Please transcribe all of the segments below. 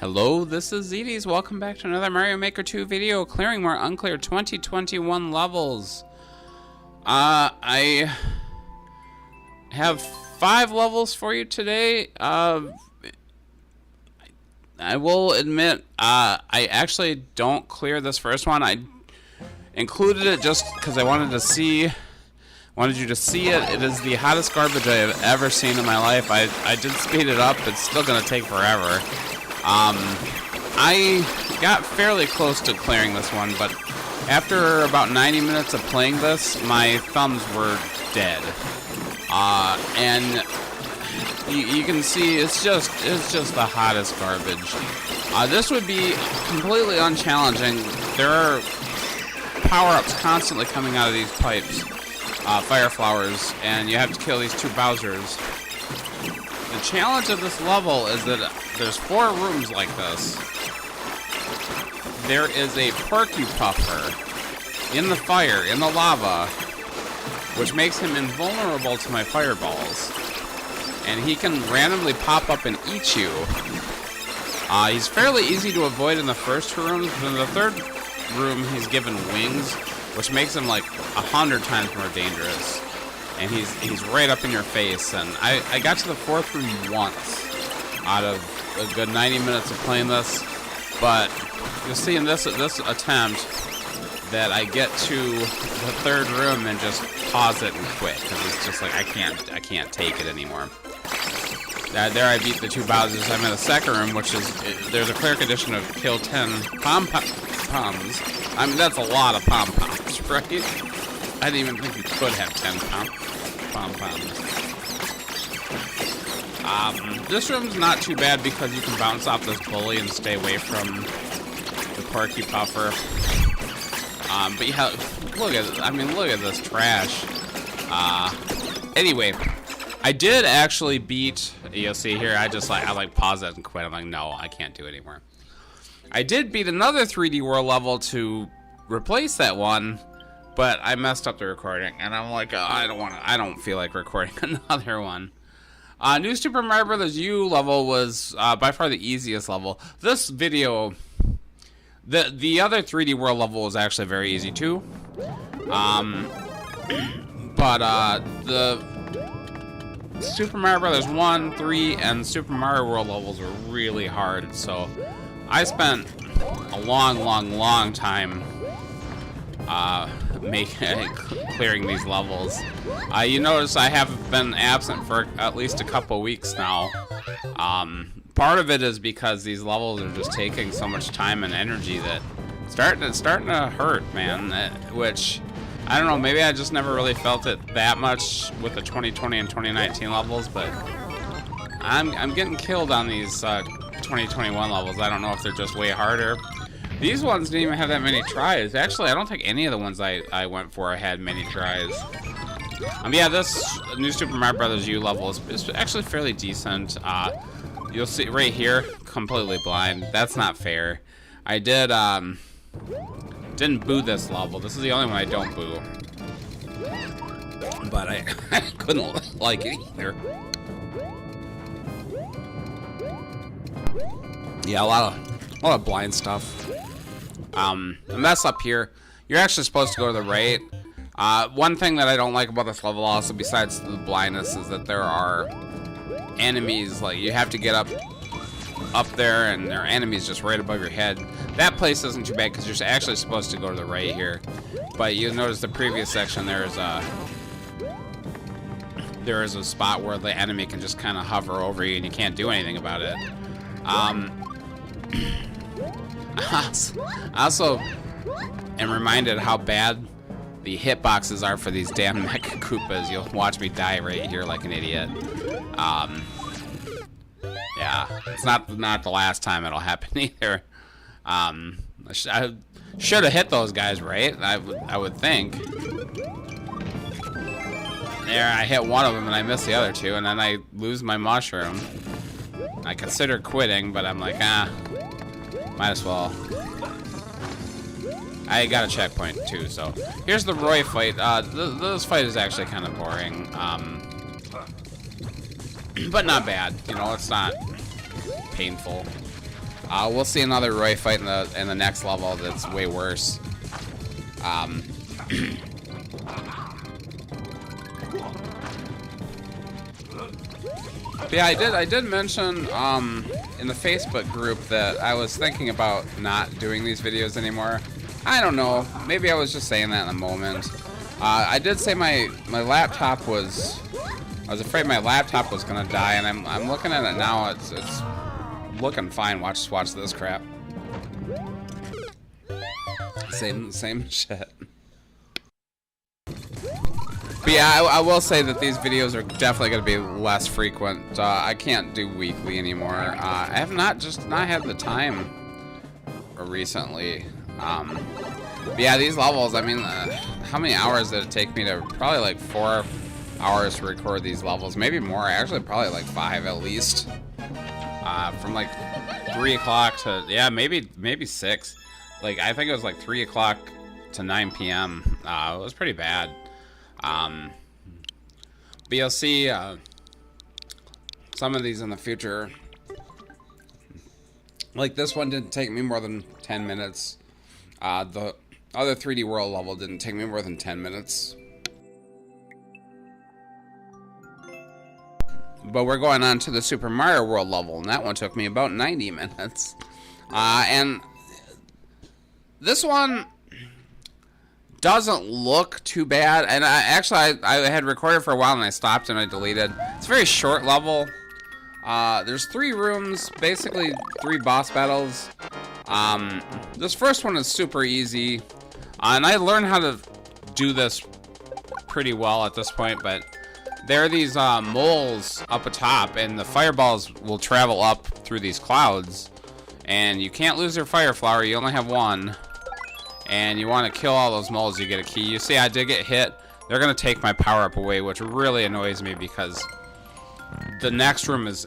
Hello, this is Zedes. Welcome back to another Mario Maker 2 video, clearing more Uncleared 2021 levels. I have 5 levels for you today. I will admit, I actually don't clear this first one. I included it just because I wanted you to see it. It is the hottest garbage I have ever seen in my life. I did speed it up. It's still going to take forever. I got fairly close to clearing this one, but after about 90 minutes of playing this, my thumbs were dead. And you can see it's just the hottest garbage. This would be completely unchallenging. There are power-ups constantly coming out of these pipes, fire flowers, and you have to kill these 2 Bowsers. The challenge of this level is that there's 4 rooms like this. There is a Porcupuffer in the fire, in the lava, which makes him invulnerable to my fireballs. And he can randomly pop up and eat you. He's fairly easy to avoid in the first 2 rooms, but in the 3rd room he's given wings, which makes him like 100 times more dangerous. And he's right up in your face. And I got to the 4th room once out of a good 90 minutes of playing this, but you'll see in this attempt that I get to the 3rd room and just pause it and quit because it's just like I can't take it anymore. There I beat the 2 Bowsers. I'm in the 2nd room, which is there's a clear condition of kill 10 pom-poms. I mean, that's a lot of pom-poms, right? I didn't even think you could have 10 pom-poms. This room's not too bad because you can bounce off this bully and stay away from the Porcupuffer. But yeah, look at this trash. Anyway, I did actually beat. You'll see here. I pause it and quit. I'm like, no, I can't do it anymore. I did beat another 3D World level to replace that one, but I messed up the recording, and I'm like, I don't feel like recording another one. New Super Mario Bros. U level was by far the easiest level. This video, the other 3D World level was actually very easy too. But the Super Mario Bros. 1, 3, and Super Mario World levels were really hard. So I spent a long time clearing these levels. You notice I have been absent for at least a couple weeks now. Part of it is because these levels are just taking so much time and energy that it's starting to hurt, man. Which I don't know, maybe I just never really felt it that much with the 2020 and 2019 levels, but I'm getting killed on these 2021 levels. I don't know if they're just way harder. These ones didn't even have that many tries. Actually, I don't think any of the ones I went for had many tries. Yeah, this New Super Mario Bros. U level is actually fairly decent. You'll see right here, completely blind. That's not fair. I didn't boo this level. This is the only one I don't boo. But I couldn't like it either. Yeah, a lot of blind stuff. The mess up here, you're actually supposed to go to the right. One thing that I don't like about this level also, besides the blindness, is that there are enemies, like you have to get up there and there are enemies just right above your head. That place isn't too bad because you're actually supposed to go to the right here. But you'll notice the previous section, there is a spot where the enemy can just kind of hover over you and you can't do anything about it. I also am reminded how bad the hitboxes are for these damn Mecha Koopas. You'll watch me die right here like an idiot. Yeah, it's not the last time it'll happen either. I should have hit those guys, right? I would think. There, I hit one of them and I missed the other 2, and then I lose my mushroom. I consider quitting, but I'm like, might as well. I got a checkpoint too, so here's the Roy fight. This fight is actually kind of boring, but not bad. You know, it's not painful. We'll see another Roy fight in the next level that's way worse. Yeah, I did mention in the Facebook group that I was thinking about not doing these videos anymore. I don't know. Maybe I was just saying that in a moment. I did say my laptop was. I was afraid my laptop was gonna die, and I'm looking at it now. It's looking fine. Watch this crap. Same shit. But yeah, I will say that these videos are definitely going to be less frequent. I can't do weekly anymore. I have not had the time recently. But yeah, these levels, I mean, how many hours did it take me to? Probably like 4 hours to record these levels. Maybe more. Actually, probably like 5 at least. From like 3 o'clock to, yeah, maybe 6. Like, I think it was like 3 o'clock to 9 p.m. It was pretty bad. But you'll see some of these in the future. Like this one didn't take me more than 10 minutes. The other 3D World level didn't take me more than 10 minutes. But we're going on to the Super Mario World level, and that one took me about 90 minutes. And this one doesn't look too bad, and I had recorded for a while and I stopped and I deleted. It's a very short level. There's 3 rooms, basically 3 boss battles. This first one is super easy, and I learned how to do this pretty well at this point, but there are these moles up atop, and the fireballs will travel up through these clouds, and you can't lose your fire flower. You only have one. And you want to kill all those moles, you get a key. You see, I did get hit. They're going to take my power-up away, which really annoys me because the next room is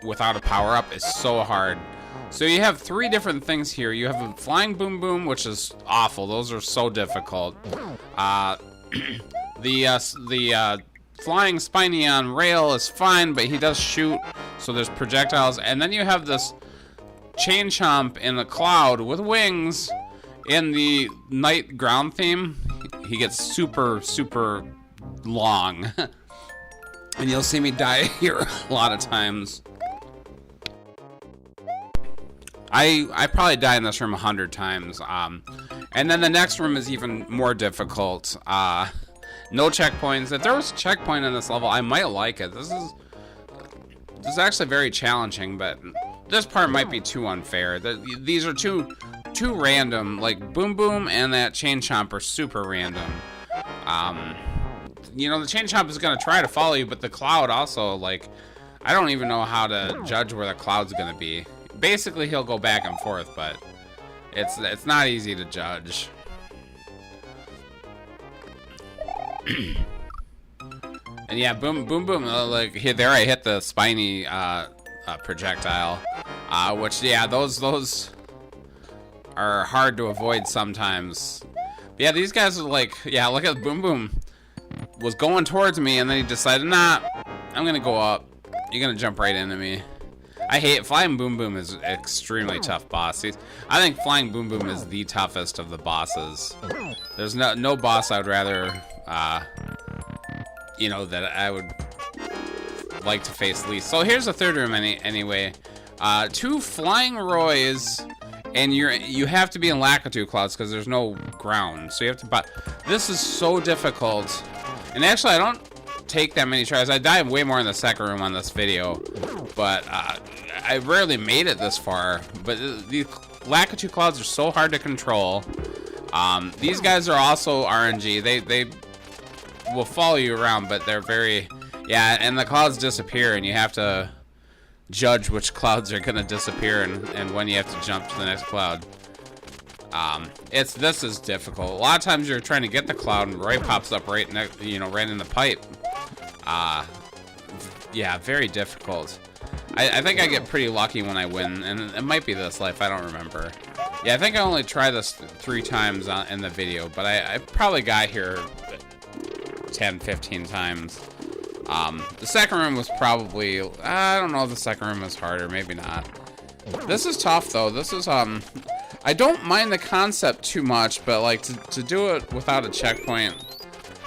without a power-up is so hard. So you have 3 different things here. You have a flying boom boom, which is awful. Those are so difficult. The flying spiny on rail is fine, but he does shoot, so there's projectiles. And then you have this chain chomp in a cloud with wings. In the night ground theme, he gets super long. And you'll see me die here a lot of times. I probably die in this room 100 times. And then the next room is even more difficult. No checkpoints. If there was a checkpoint in this level, I might like it. This is actually very challenging, but this part might be too unfair. These are too random. Like Boom Boom and that Chain Chomp are super random. You know, the Chain Chomp is gonna try to follow you, but the cloud also, like, I don't even know how to judge where the cloud's gonna be. Basically, he'll go back and forth, but it's not easy to judge. And yeah, boom, like there I hit the spiny projectile, which, yeah, those are hard to avoid sometimes. But yeah, these guys are like, yeah, look at Boom Boom was going towards me, and then he decided, nah, I'm gonna go up. You're gonna jump right into me. I hate Flying Boom Boom is an extremely tough boss. I think Flying Boom Boom is the toughest of the bosses. There's no boss I'd rather, you know, that I would like to face least. So here's the third room anyway. 2 flying Roys, and you have to be in Lakitu clouds because there's no ground. So you have to, but this is so difficult. And actually, I don't take that many tries. I died way more in the second room on this video, but I rarely made it this far. But the Lakitu clouds are so hard to control. These guys are also RNG. They will follow you around, but they're very, yeah, and the clouds disappear, and you have to judge which clouds are gonna disappear and when you have to jump to the next cloud. This is difficult. A lot of times you're trying to get the cloud and Roy pops up right in the pipe. Yeah, very difficult. I think I get pretty lucky when I win, and it might be this life, I don't remember. Yeah, I think I only tried this 3 times in the video, but I probably got here 10-15 times. The second room was probably, I don't know if the second room was harder, maybe not. This is tough, though. This is, I don't mind the concept too much, but, like, to do it without a checkpoint,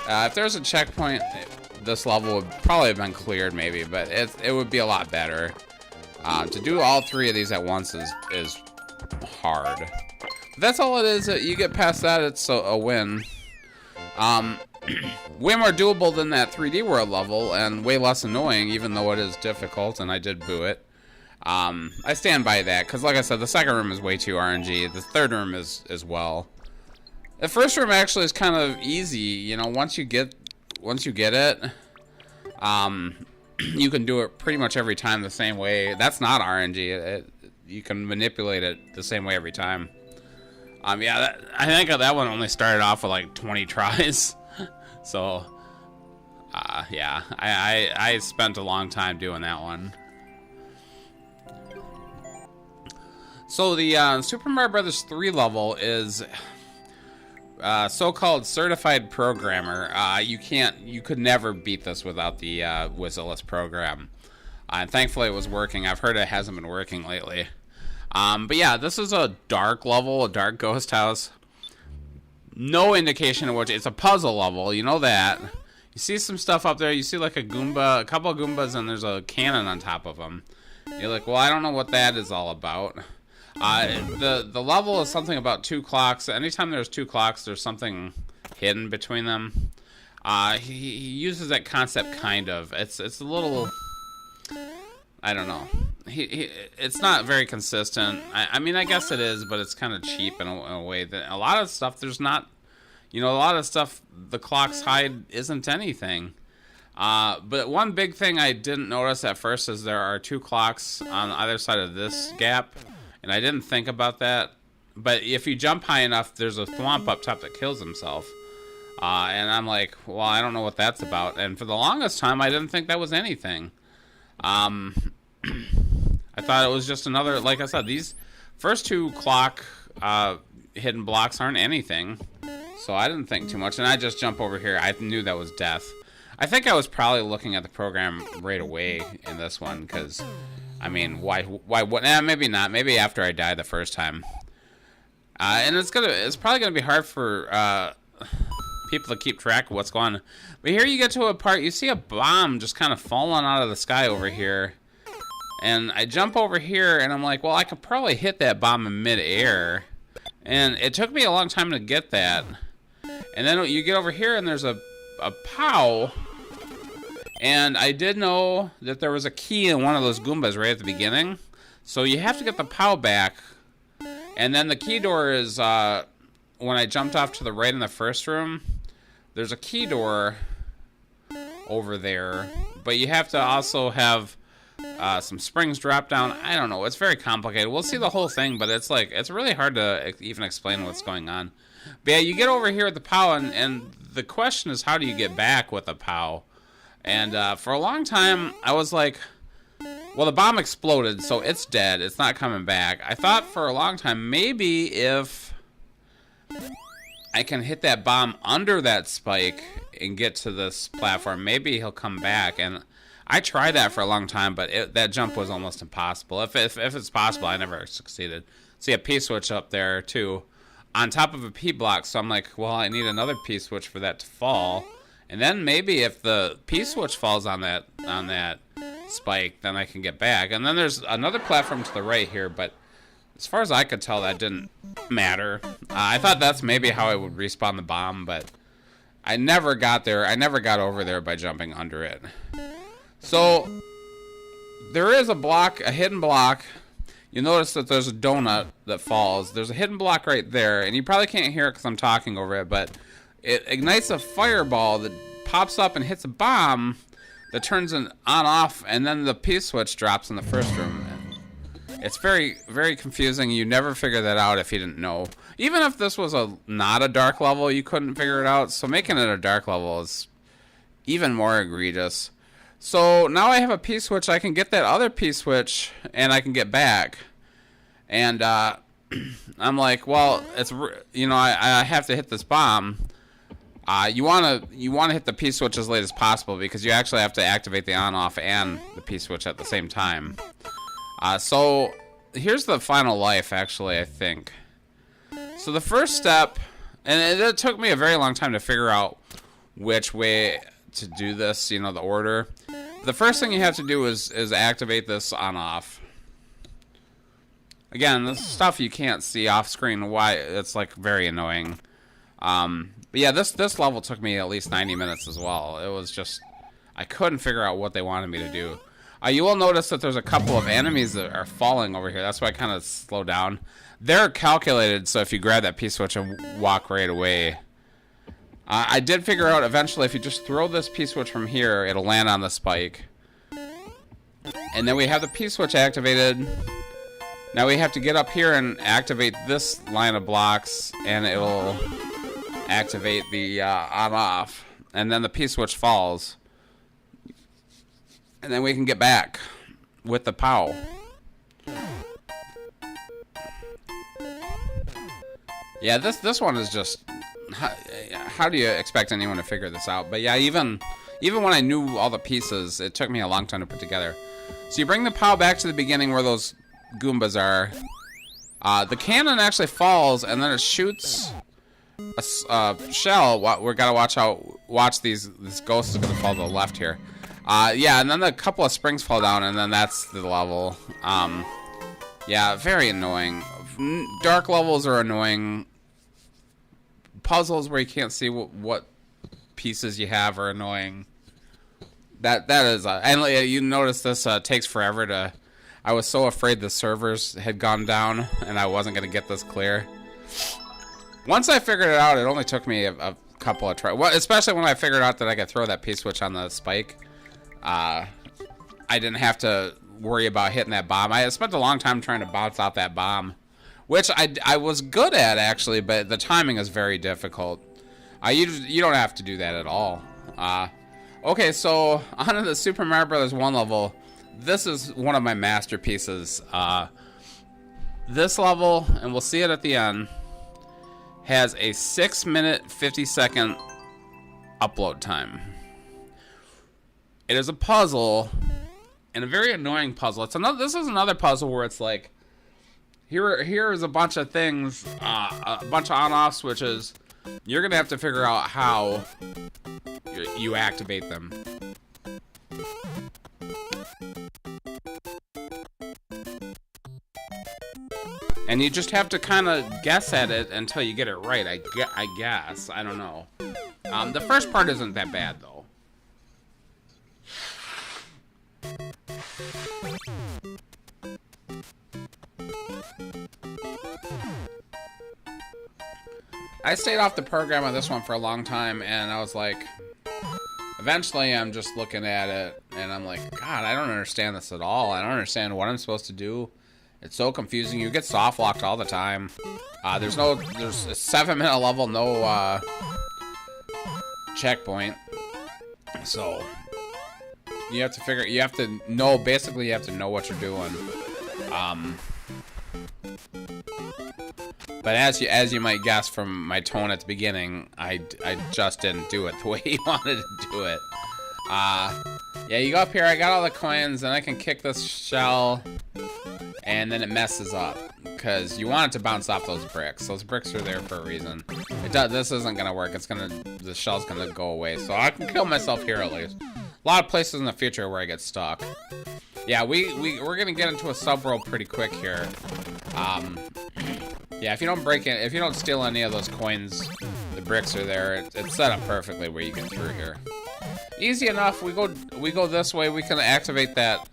if there's a checkpoint, this level would probably have been cleared, maybe, but it would be a lot better. To do all 3 of these at once is hard. But that's all it is. You get past that, it's a win. Way more doable than that 3D World level, and way less annoying, even though it is difficult, and I did boo it. I stand by that, because like I said, the second room is way too RNG. The third room is as well. The first room actually is kind of easy, you know, once you get it, you can do it pretty much every time the same way. That's not RNG. You can manipulate it the same way every time. Yeah, I think that one only started off with like 20 tries. So, yeah, I spent a long time doing that one. So the Super Mario Brothers 3 level is so-called certified programmer. You could never beat this without the Whistleless program. And thankfully it was working. I've heard it hasn't been working lately. But yeah, this is a dark level, a dark ghost house. No indication of which it's a puzzle level, you know that. You see some stuff up there. You see like a Goomba, a couple of Goombas, and there's a cannon on top of them. You're like, well, I don't know what that is all about. The level is something about 2 clocks. Anytime there's 2 clocks, there's something hidden between them. He uses that concept kind of. It's a little, I don't know. It's not very consistent. I mean, I guess it is, but it's kind of cheap in a way that a lot of stuff there's not. You know, a lot of stuff the clocks hide isn't anything. But one big thing I didn't notice at first is there are 2 clocks on either side of this gap. And I didn't think about that. But if you jump high enough, there's a thwomp up top that kills himself. And I'm like, well, I don't know what that's about. And for the longest time, I didn't think that was anything. I thought it was just another, like I said, these first 2 clock hidden blocks aren't anything. So I didn't think too much. And I just jump over here. I knew that was death. I think I was probably looking at the program right away in this one, because I mean, why wouldn't? Maybe not. Maybe after I die the first time. And it's probably gonna be hard for people to keep track of what's going on. But here you get to a part, you see a bomb just kind of falling out of the sky over here. And I jump over here, and I'm like, well, I could probably hit that bomb in midair. And it took me a long time to get that. And then you get over here, and there's a POW. And I did know that there was a key in one of those Goombas right at the beginning. So you have to get the POW back. And then the key door is, when I jumped off to the right in the first room, there's a key door over there. But you have to also have some springs drop down. I don't know. It's very complicated. We'll see the whole thing, but it's really hard to even explain what's going on. But yeah, you get over here with the POW, and the question is, how do you get back with a POW? And for a long time, I was like, well, the bomb exploded, so it's dead. It's not coming back. I thought for a long time, maybe if I can hit that bomb under that spike and get to this platform, maybe he'll come back. And I tried that for a long time, but that jump was almost impossible. If it's possible, I never succeeded. See a P-switch up there, too, on top of a P-block. So I'm like, well, I need another P-switch for that to fall. And then maybe if the P-switch falls on that spike, then I can get back. And then there's another platform to the right here, but as far as I could tell, that didn't matter. I thought that's maybe how I would respawn the bomb, but I never got there. I never got over there by jumping under it. So there is a hidden block. You'll notice that there's a donut that falls. There's a hidden block right there, and you probably can't hear it because I'm talking over it, but it ignites a fireball that pops up and hits a bomb that turns an on-off, and then the P-switch drops in the first room. It's very, very confusing. You never figure that out if you didn't know. Even if this was not a dark level, you couldn't figure it out. So making it a dark level is even more egregious. So now I have a P-switch. I can get that other P-switch, and I can get back. And I'm like, well, I have to hit this bomb. You want to hit the P-switch as late as possible because you actually have to activate the on-off and the P-switch at the same time. So here's the final life, actually, I think. So the first step, and it took me a very long time to figure out which way to do this, you know, the order. The first thing you have to do is activate this on-off. Again, this stuff you can't see off screen. Why? It's like very annoying. But yeah, this level took me at least 90 minutes as well. It was just, I couldn't figure out what they wanted me to do. You will notice that there's a couple of enemies that are falling over here. That's why I kind of slowed down. They're calculated, so if you grab that P-switch and walk right away. I did figure out eventually if you just throw this P-switch from here, it'll land on the spike. And then we have the P-switch activated. Now we have to get up here and activate this line of blocks, and it'll activate the on-off. And then the P-switch falls. And then we can get back with the POW. Yeah, this one is just... How do you expect anyone to figure this out? But yeah, even when I knew all the pieces, it took me a long time to put together. So you bring the POW back to the beginning where those Goombas are. The cannon actually falls, and then it shoots a shell. We gotta watch out. Watch these. This ghost is gonna fall to the left here. Yeah, and then a couple of springs fall down, and then that's the level. Yeah, very annoying. Dark levels are annoying. Puzzles where you can't see what pieces you have are annoying. That is, and you notice this takes forever to. I was so afraid the servers had gone down, and I wasn't gonna get this clear. Once I figured it out, it only took me a couple of tries. Well, especially when I figured out that I could throw that P-switch on the spike. I didn't have to worry about hitting that bomb. I spent a long time trying to bounce out that bomb, which I was good at, actually, but the timing is very difficult. You don't have to do that at all. Okay, so on the Super Mario Bros. 1 level, this is one of my masterpieces. This level, and we'll see it at the end, has a 6-minute, 50-second upload time. It is a puzzle, and a very annoying puzzle. This is another puzzle where it's like, here is a bunch of things, a bunch of on-off switches. You're gonna have to figure out how you activate them. And you just have to kind of guess at it until you get it right. I guess. I don't know. The first part isn't that bad, though. I stayed off the program on this one for a long time, and I was like, eventually I'm just looking at it, and I'm like, God, I don't understand this at all. I don't understand what I'm supposed to do. It's so confusing. You get soft locked all the time. There's a 7-minute level, no checkpoint. So you have to know, basically you have to know what you're doing. But as you might guess from my tone at the beginning, I just didn't do it the way he wanted to do it. Yeah, you go up here, I got all the coins, and I can kick this shell, and then it messes up, because you want it to bounce off those bricks. Those bricks are there for a reason. This isn't gonna work, the shell's gonna go away, so I can kill myself here at least. A lot of places in the future where I get stuck. Yeah, we're gonna get into a sub-world pretty quick here. Yeah, if you don't steal any of those coins, the bricks are there. It's set up perfectly where you get through here. Easy enough. We go this way. We can activate that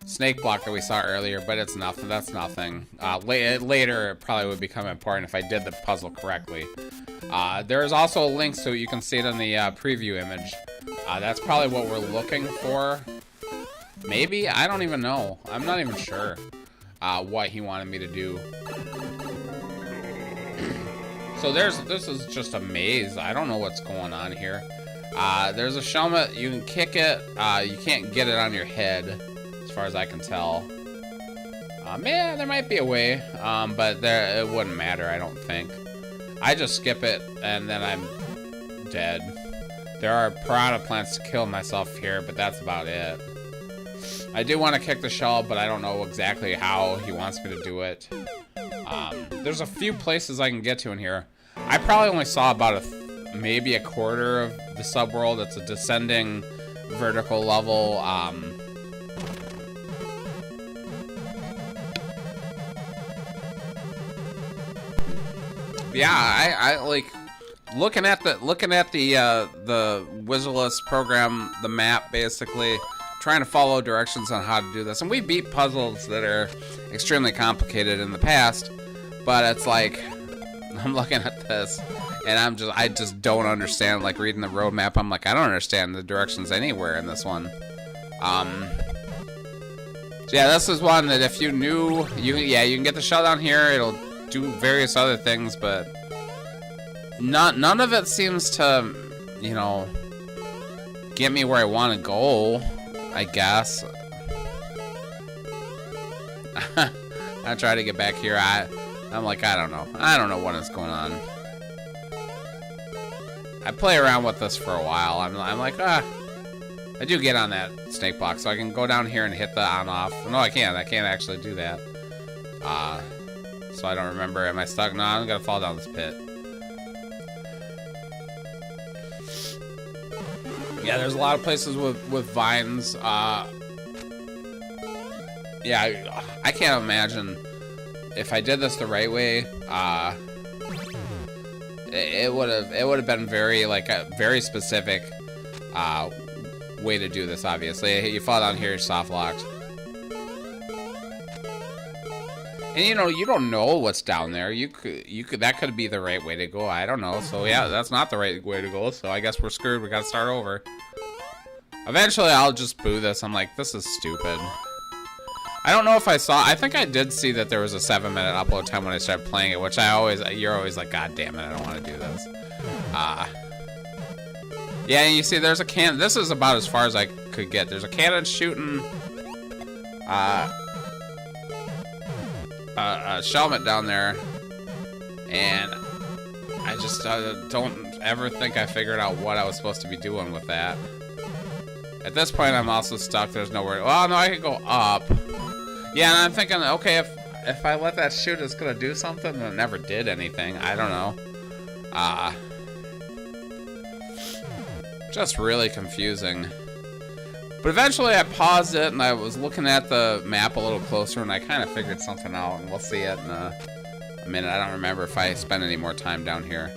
snake block that we saw earlier, but it's nothing. That's nothing. Later, it probably would become important if I did the puzzle correctly. There is also a link so you can see it in the preview image. That's probably what we're looking for. Maybe? I don't even know. I'm not even sure what he wanted me to do. So this is just a maze. I don't know what's going on here. There's a shelmet. You can kick it. You can't get it on your head, as far as I can tell. Yeah, there might be a way, but it wouldn't matter, I don't think. I just skip it, and then I'm dead. There are piranha plants to kill myself here, but that's about it. I do want to kick the shell, but I don't know exactly how he wants me to do it. There's a few places I can get to in here. I probably only saw about maybe a quarter of the subworld. It's a descending vertical level. Yeah, I like looking at the Wizardless program, the map basically, trying to follow directions on how to do this. And we beat puzzles that are extremely complicated in the past, but it's like I'm looking at this and I just don't understand. Like reading the roadmap, I'm like, I don't understand the directions anywhere in this one. So yeah, this is one that if you knew, you can get the shell down here. It'll do various other things, but none of it seems to, you know, get me where I want to go, I guess. I try to get back here. I'm like, I don't know what is going on. I play around with this for a while. I'm like, I do get on that snake block, so I can go down here and hit the on-off. No, I can't actually do that. So I don't remember. Am I stuck? No, I'm gonna fall down this pit. Yeah, there's a lot of places with vines. Yeah, I can't imagine if I did this the right way. It would have been very a very specific way to do this. Obviously, you fall down here, you're soft locked. And you know, you don't know what's down there. That could be the right way to go. I don't know. So yeah, that's not the right way to go. So I guess we're screwed. We gotta start over. Eventually, I'll just boo this. I'm like, this is stupid. I don't know if I saw. I think I did see that there was a 7-minute upload time when I started playing it, which you're always like, God damn it, I don't want to do this. Yeah, and you see, there's a cannon. This is about as far as I could get. There's a cannon shooting. Shelmet down there, and I just don't ever think I figured out what I was supposed to be doing with that. At this point, I'm also stuck. There's nowhere. Well, no, I could go up. Yeah, and I'm thinking, okay, if I let that shoot, it's gonna do something. And it never did anything. I don't know. Just really confusing. But eventually I paused it and I was looking at the map a little closer and I kind of figured something out, and we'll see it in a minute. I don't remember if I spent any more time down here.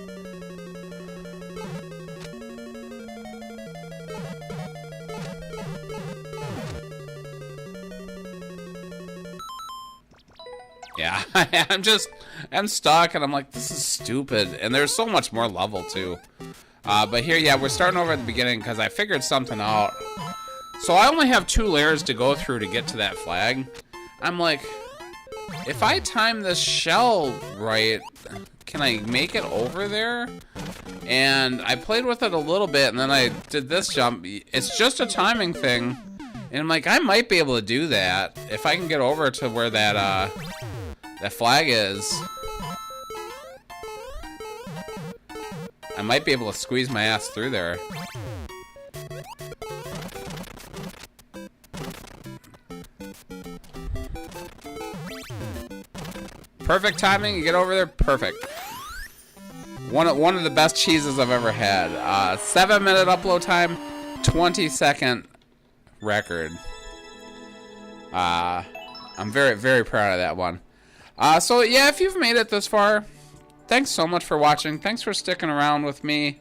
Yeah, I'm stuck and I'm like, this is stupid. And there's so much more level too. But here, yeah, we're starting over at the beginning because I figured something out. So I only have 2 layers to go through to get to that flag. I'm like, if I time this shell right, can I make it over there? And I played with it a little bit, and then I did this jump. It's just a timing thing. And I'm like, I might be able to do that if I can get over to where that flag is. I might be able to squeeze my ass through there. Perfect timing, you get over there, perfect. One of the best cheeses I've ever had. 7-minute upload time, 20-second record. I'm very, very proud of that one. So yeah, if you've made it this far, thanks so much for watching. Thanks for sticking around with me.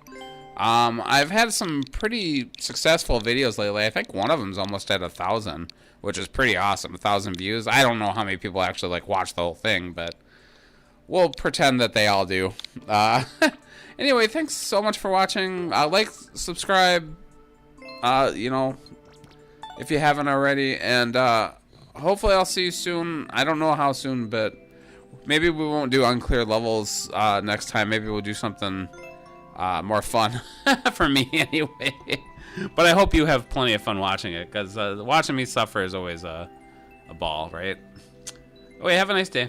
I've had some pretty successful videos lately. I think one of them's almost at 1,000, which is pretty awesome. 1,000 views. I don't know how many people actually watch the whole thing, but we'll pretend that they all do. Anyway, thanks so much for watching. Like, subscribe, you know, if you haven't already, and hopefully I'll see you soon. I don't know how soon, but maybe we won't do uncleared levels next time. Maybe we'll do something more fun for me anyway. But I hope you have plenty of fun watching it, because watching me suffer is always a ball, right? Okay, have a nice day.